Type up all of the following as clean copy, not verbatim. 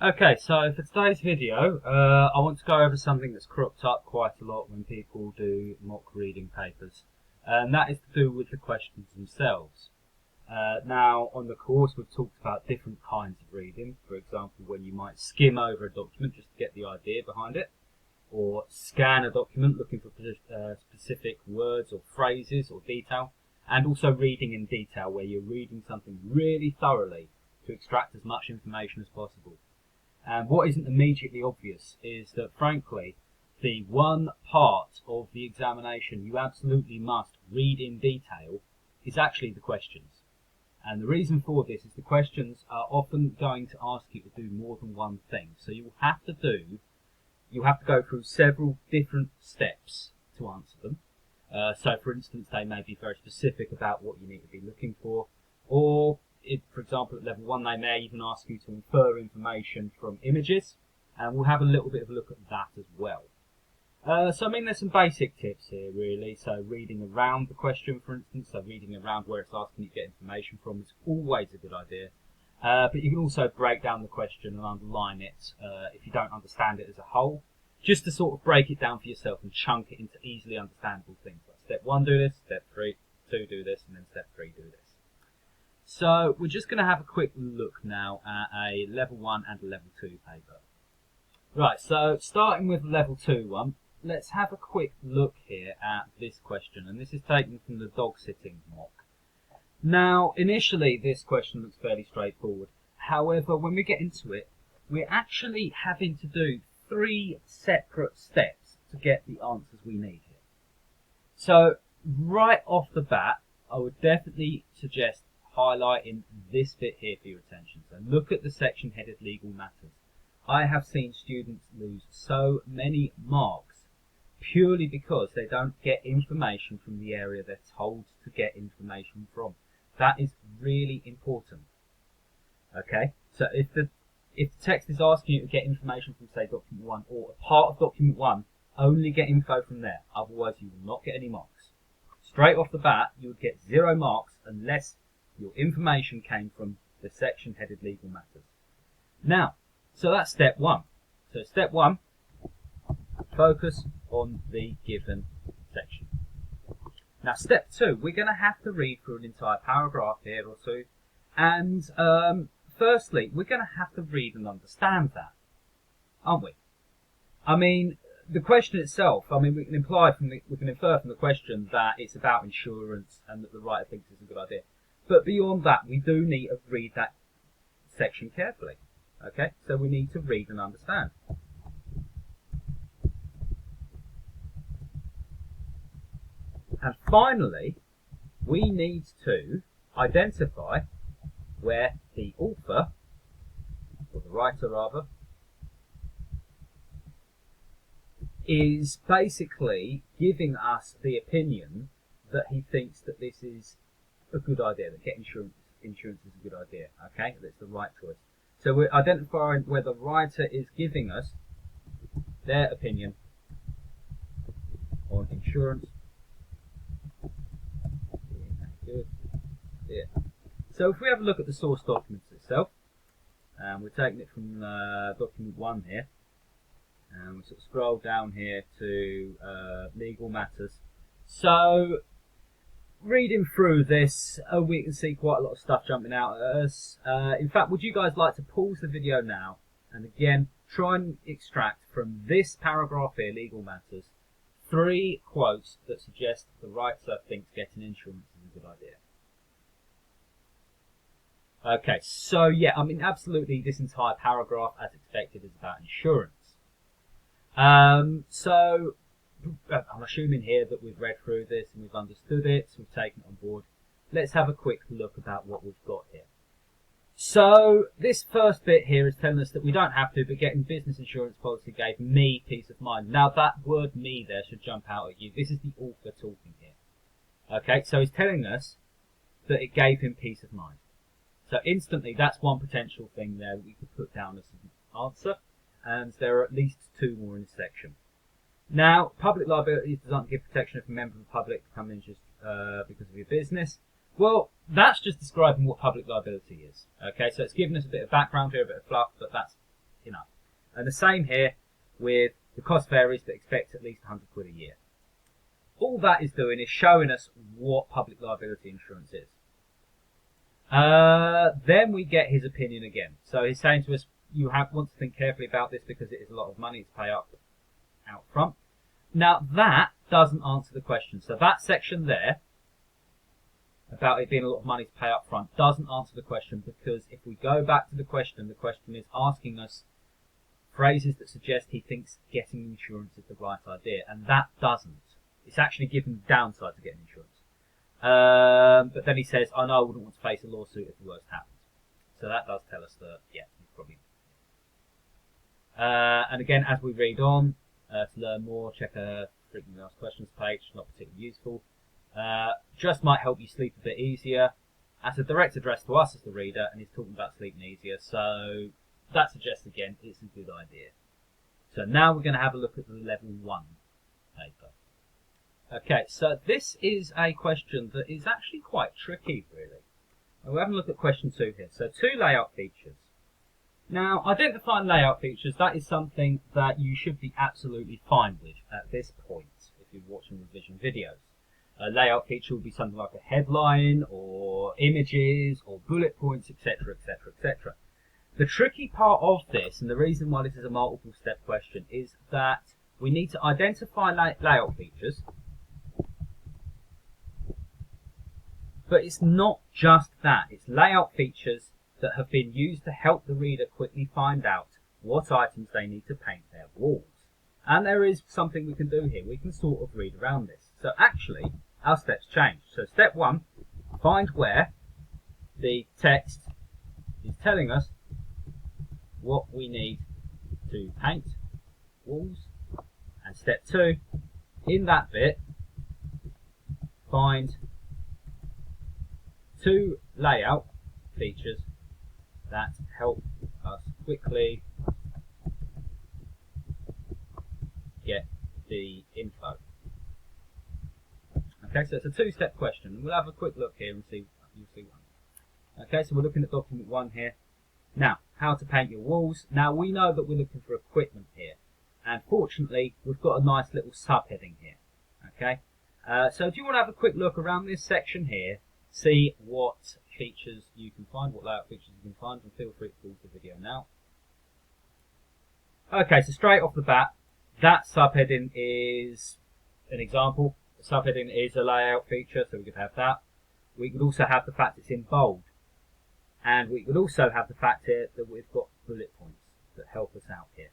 Okay, so for today's video, I want to go over something that's cropped up quite a lot when people do mock reading papers, and that is to do with the questions themselves. Now, on the course, we've talked about different kinds of reading. For example, when you might skim over a document just to get the idea behind it, or scan a document looking for specific words or phrases or detail, and also reading in detail, where you're reading something really thoroughly to extract as much information as possible. And what isn't immediately obvious is that, frankly, the one part of the examination you absolutely must read in detail is actually the questions. And the reason for this is the questions are often going to ask you to do more than one thing. So you have to go through several different steps to answer them. So, for instance, they may be very specific about what you need to be looking for, or if, for example, at level 1, they may even ask you to infer information from images, and we'll have a little bit of a look at that as well. So, I mean, there's some basic tips here, really. So, reading around the question, for instance, so reading around where it's asking you to get information from is always a good idea. But you can also break down the question and underline it if you don't understand it as a whole, just to sort of break it down for yourself and chunk it into easily understandable things. Like step 1, do this, step 2, do this, and then step 3, do this. So we're just going to have a quick look now at a level 1 and a level 2 paper. Right, so starting with level 2 one, let's have a quick look here at this question, and this is taken from the dog sitting mock. Now, initially this question looks fairly straightforward. However, when we get into it, we're actually having to do 3 separate steps to get the answers we need here. So, right off the bat, I would definitely suggest highlighting this bit here for your attention. So look at the section headed legal matters. I have seen students lose so many marks purely because they don't get information from the area they're told to get information from. That is really important. Okay, so if the text is asking you to get information from, say, document 1 or a part of document 1, only get info from there. Otherwise, you will not get any marks. Straight off the bat, you would get 0 marks unless your information came from the section headed legal matters. Now, so that's step 1. So step 1, focus on the given section. Now step 2, we're going to have to read through an entire paragraph here or two, and firstly, we're going to have to read and understand that, aren't we? I mean, the question itself, I mean, we can infer from the question that it's about insurance and that the writer thinks it's a good idea. But beyond that, we do need to read that section carefully. Okay, so we need to read and understand. And finally, we need to identify where the author, or the writer rather, is basically giving us the opinion that he thinks that this is a good idea, that getting insurance is a good idea, okay? That's the right choice. So we're identifying where the writer is giving us their opinion on insurance. Good. Yeah. So if we have a look at the source documents itself, we're taking it from document 1 here, and we sort of scroll down here to legal matters. So reading through this, we can see quite a lot of stuff jumping out at us. In fact, would you guys like to pause the video now and again try and extract from this paragraph here, legal matters, 3 quotes that suggest the writer thinks getting insurance is a good idea. Okay, so yeah, I mean, absolutely this entire paragraph, as expected, is about insurance. So I'm assuming here that we've read through this and we've understood it, so we've taken it on board. Let's have a quick look about what we've got here. So this first bit here is telling us that we don't have to, but getting business insurance policy gave me peace of mind. Now that word "me" there should jump out at you. This is the author talking here. Okay, so he's telling us that it gave him peace of mind. So instantly, that's one potential thing there that we could put down as an answer, and there are at least 2 more in this section. Now, public liability doesn't give protection if a member of the public becomes injured because of your business. Well, that's just describing what public liability is. Okay, so it's giving us a bit of background here, a bit of fluff, but that's enough. And the same here with the cost varies, but expect at least 100 quid a year. All that is doing is showing us what public liability insurance is. Then we get his opinion again. So he's saying to us, you want to think carefully about this because it is a lot of money to pay up out front. Now that doesn't answer the question. So that section there, about it being a lot of money to pay up front, doesn't answer the question, because if we go back to the question is asking us phrases that suggest he thinks getting insurance is the right idea, and that doesn't. It's actually giving the downside to getting insurance. But then he says, I know I wouldn't want to face a lawsuit if the worst happens. So that does tell us that, yeah, you probably. And again, as we read on, to learn more, check a frequently asked questions page, not particularly useful. Just might help you sleep a bit easier. That's a direct address to us as the reader, and he's talking about sleeping easier, so that suggests again it's a good idea. So now we're going to have a look at the level 1 paper. Okay, so this is a question that is actually quite tricky, really. We're having a look at question 2 here. So 2 layout features. Now, identifying layout features, that is something that you should be absolutely fine with at this point if you're watching revision videos. A layout feature will be something like a headline or images or bullet points, etc., etc., etc. The tricky part of this, and the reason why this is a multiple step question, is that we need to identify layout features, but it's not just that. It's layout features that have been used to help the reader quickly find out what items they need to paint their walls. And there is something we can do here. We can sort of read around this. So actually, our steps change. So step 1, find where the text is telling us what we need to paint walls. And step 2, in that bit, find 2 layout features that help us quickly get the info. Okay, so it's a 2-step question. We'll have a quick look here and see. You'll see one. Okay, so we're looking at document 1 here. Now, how to paint your walls. Now we know that we're looking for equipment here, and fortunately we've got a nice little subheading here. Okay, so do you want to have a quick look around this section here? See what features you can find, what layout features you can find, and feel free to pause the video now. Okay, so straight off the bat, that subheading is an example. The subheading is a layout feature, so we could have that. We could also have the fact it's in bold. And we could also have the fact here that we've got bullet points that help us out here.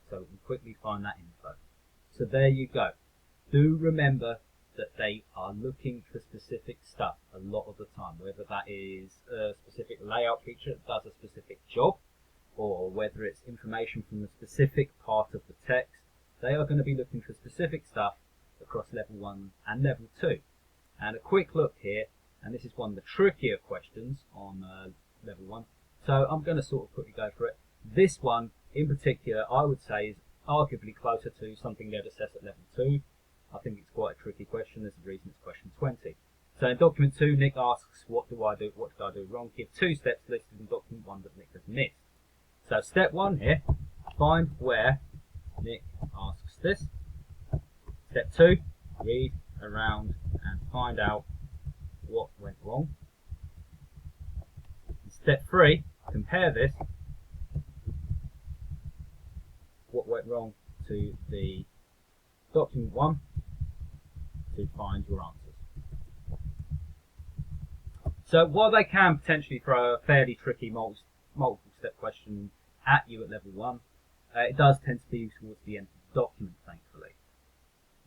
So we can quickly find that info. So there you go. Do remember that they are looking for specific stuff a lot of the time, whether that is a specific layout feature that does a specific job, or whether it's information from a specific part of the text. They are going to be looking for specific stuff across level 1 and level 2. And a quick look here, and this is one of the trickier questions on level 1, so I'm going to sort of quickly go for it. This one in particular I would say is arguably closer to something they'd assess at level 2. I think it's quite a tricky question. There's a reason it's question 20. So in document 2, Nick asks, what did I do wrong? Give 2 steps listed in document 1 that Nick has missed. So step 1 here, find where Nick asks this. Step 2, read around and find out what went wrong. And step 3, compare this, what went wrong to the document 1 to find your answers. So while they can potentially throw a fairly tricky multiple step question at you at level 1, it does tend to be towards the end of the document, thankfully.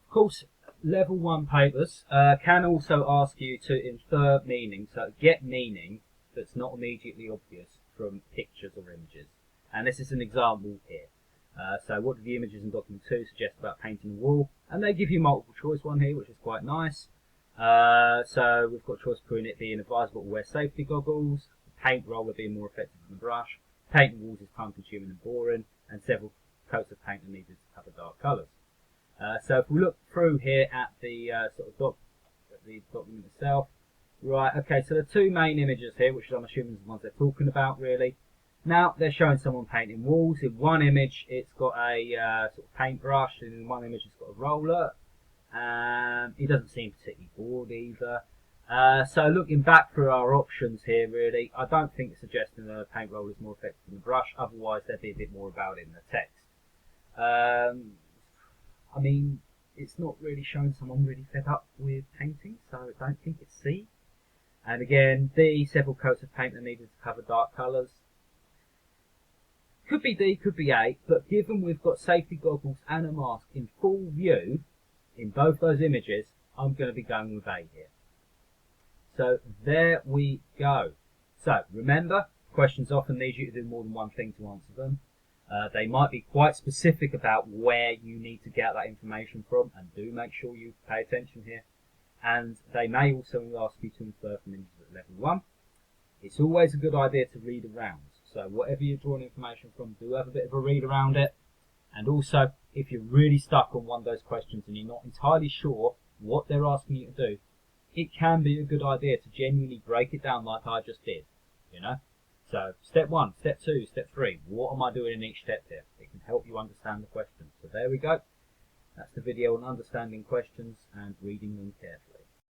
Of course, level 1 papers can also ask you to infer meaning, so get meaning that's not immediately obvious from pictures or images. And this is an example here. So what do the images in document 2 suggest about painting a wall? And they give you multiple choice one here, which is quite nice. So we've got choice between it being advisable to wear safety goggles, the paint roller being more effective than the brush, painting walls is time consuming and boring, and several coats of paint are needed to cover dark colours. So if we look through here at the the document itself, right, okay, so the 2 main images here, which I'm assuming is the ones they're talking about really. Now they're showing someone painting walls. In one image it's got a sort of paintbrush, and in one image it's got a roller. He doesn't seem particularly bored either. So looking back through our options here, really, I don't think it's suggesting that a paint roller is more effective than a brush. Otherwise, there'd be a bit more about it in the text. I mean, it's not really showing someone really fed up with painting, so I don't think it's C. And again, D, several coats of paint are needed to cover dark colours. Could be D, could be A, but given we've got safety goggles and a mask in full view in both those images, I'm going to be going with A here. So there we go. So remember, questions often need you to do more than one thing to answer them. They might be quite specific about where you need to get that information from, and do make sure you pay attention here. And they may also ask you to infer from images at level 1. It's always a good idea to read around. So whatever you're drawing information from, do have a bit of a read around it. And also, if you're really stuck on one of those questions and you're not entirely sure what they're asking you to do, it can be a good idea to genuinely break it down like I just did, you know? So step 1, step 2, step 3, what am I doing in each step here? It can help you understand the question. So there we go. That's the video on understanding questions and reading them carefully.